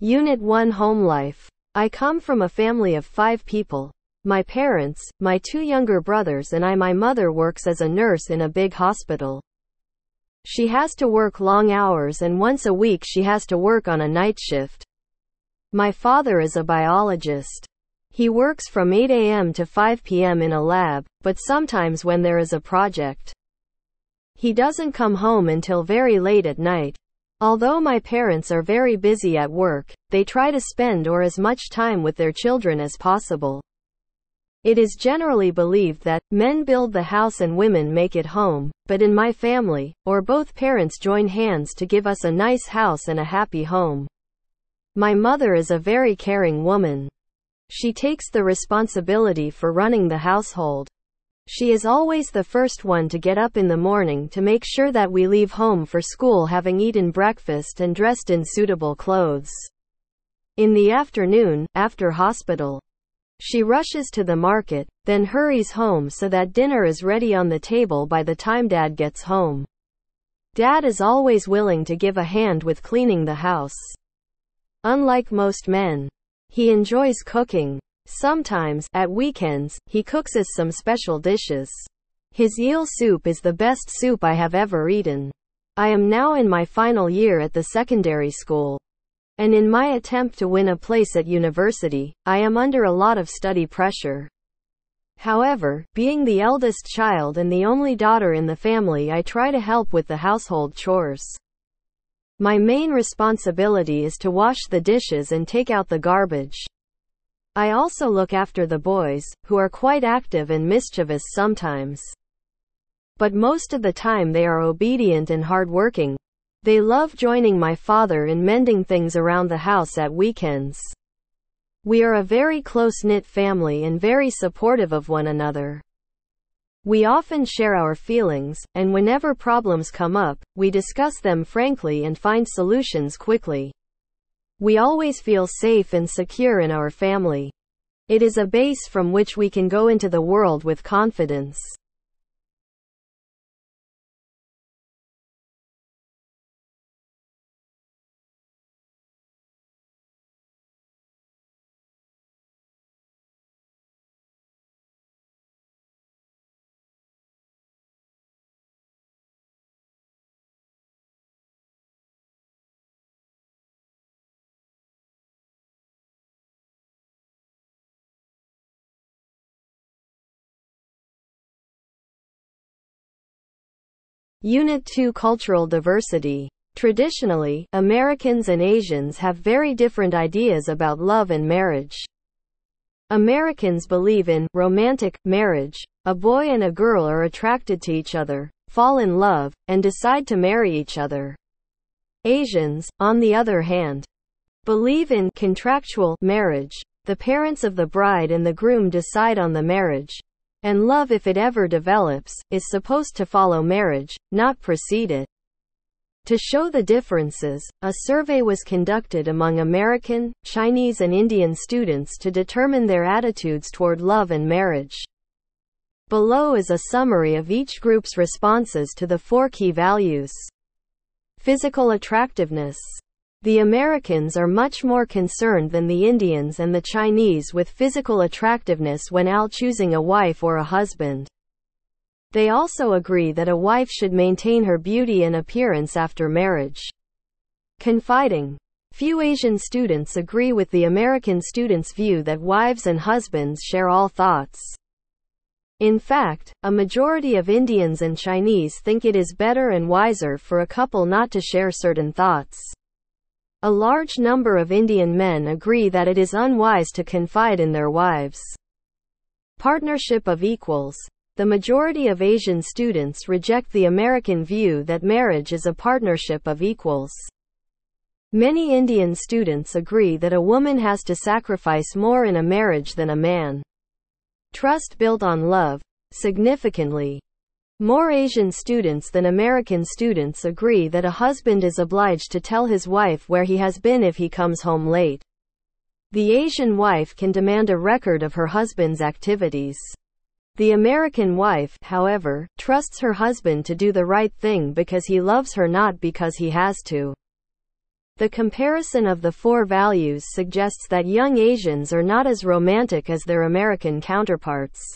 Unit 1 Home Life. I come from a family of 5 people. My parents, my 2 younger brothers and I. My mother works as a nurse in a big hospital. She has to work long hours and once a week she has to work on a night shift. My father is a biologist. He works from 8 a.m. to 5 p.m. in a lab, but sometimes when there is a project, he doesn't come home until very late at night. Although my parents are very busy at work, they try to spend as much time with their children as possible. It is generally believed that men build the house and women make it home, but in my family, both parents join hands to give us a nice house and a happy home. My mother is a very caring woman. She takes the responsibility for running the household. She is always the first one to get up in the morning to make sure that we leave home for school having eaten breakfast and dressed in suitable clothes. In the afternoon, after hospital, she rushes to the market, then hurries home so that dinner is ready on the table by the time Dad gets home. Dad is always willing to give a hand with cleaning the house. Unlike most men, he enjoys cooking. Sometimes, at weekends, he cooks us some special dishes. His eel soup is the best soup I have ever eaten. I am now in my final year at the secondary school. And in my attempt to win a place at university, I am under a lot of study pressure. However, being the eldest child and the only daughter in the family, I try to help with the household chores. My main responsibility is to wash the dishes and take out the garbage. I also look after the boys, who are quite active and mischievous sometimes. But most of the time they are obedient and hardworking. They love joining my father in mending things around the house at weekends. We are a very close-knit family and very supportive of one another. We often share our feelings, and whenever problems come up, we discuss them frankly and find solutions quickly. We always feel safe and secure in our family. It is a base from which we can go into the world with confidence. Unit 2 Cultural Diversity. Traditionally, Americans and Asians have very different ideas about love and marriage. Americans believe in romantic marriage. A boy and a girl are attracted to each other, fall in love, and decide to marry each other. Asians, on the other hand, believe in contractual marriage. The parents of the bride and the groom decide on the marriage. And love, if it ever develops, is supposed to follow marriage, not precede it. To show the differences, a survey was conducted among American, Chinese and Indian students to determine their attitudes toward love and marriage. Below is a summary of each group's responses to the 4 key values. Physical attractiveness. The Americans are much more concerned than the Indians and the Chinese with physical attractiveness when out choosing a wife or a husband. They also agree that a wife should maintain her beauty and appearance after marriage. Confiding. Few Asian students agree with the American students' view that wives and husbands share all thoughts. In fact, a majority of Indians and Chinese think it is better and wiser for a couple not to share certain thoughts. A large number of Indian men agree that it is unwise to confide in their wives. Partnership of equals. The majority of Asian students reject the American view that marriage is a partnership of equals. Many Indian students agree that a woman has to sacrifice more in a marriage than a man. Trust built on love. Significantly, more Asian students than American students agree that a husband is obliged to tell his wife where he has been if he comes home late. The Asian wife can demand a record of her husband's activities. The American wife, however, trusts her husband to do the right thing because he loves her, not because he has to. The comparison of the four values suggests that young Asians are not as romantic as their American counterparts.